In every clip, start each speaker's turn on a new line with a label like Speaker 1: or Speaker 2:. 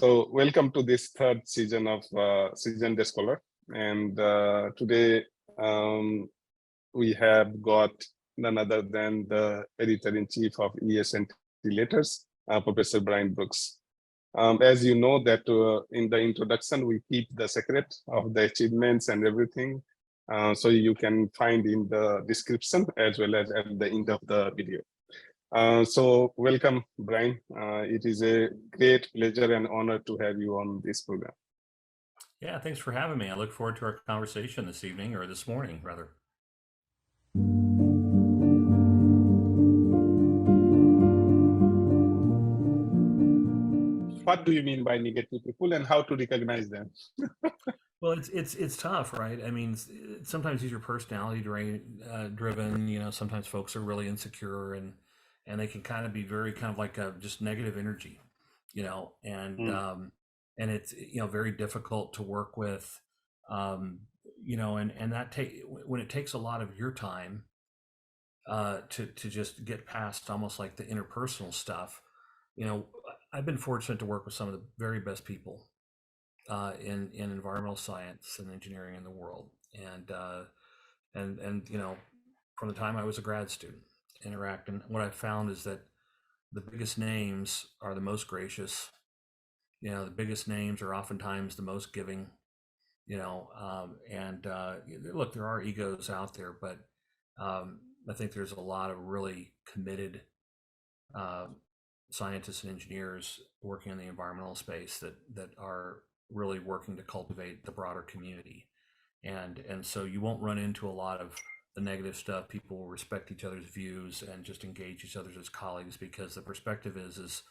Speaker 1: So welcome to this third season of Season Day Scholar. And today we have got none other than the editor-in-chief of ES&T Letters, Professor Bryan Brooks. As you know that in the introduction, we keep the secret of the achievements and everything. So you can find in the description as well as at the end of the video. So welcome, Bryan. It is a great pleasure and honor to have you on this program.
Speaker 2: Yeah, thanks for having me. I look forward to our conversation this evening, or this morning, rather.
Speaker 1: What do you mean by negative people and how to recognize them?
Speaker 2: Well, it's tough, right? I mean, sometimes these are personality driven. You know, sometimes folks are really insecure and they can kind of be very kind of like a just negative energy, you know, and it's very difficult to work with, you know, and that when it takes a lot of your time to just get past almost like the interpersonal stuff. You know, I've been fortunate to work with some of the very best people in environmental science and engineering in the world, and you know, from the time I was a grad student, interacting, what I found is that the biggest names are the most gracious. You know, the biggest names are oftentimes the most giving. You know, look, there are egos out there, but I think there's a lot of really committed scientists and engineers working in the environmental space that are really working to cultivate the broader community, and so you won't run into a lot of the negative stuff. People will respect each other's views and just engage each other as colleagues, because the perspective is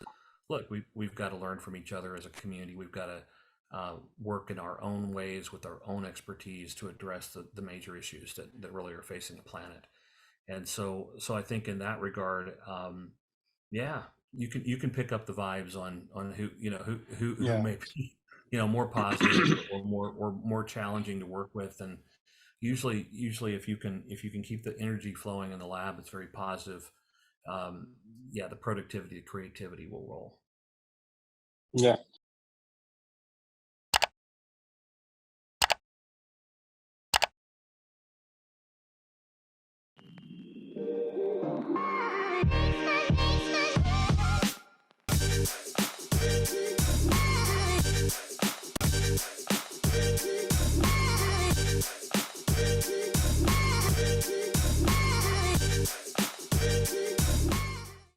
Speaker 2: look, we've got to learn from each other as a community. We've got to work in our own ways with our own expertise to address the major issues that really are facing the planet. And so I think in that regard, yeah, you can pick up the vibes on who who may be more positive or more challenging to work with. And usually if you can keep the energy flowing in the lab, it's very positive. Yeah, the productivity, the creativity will roll.
Speaker 1: Yeah,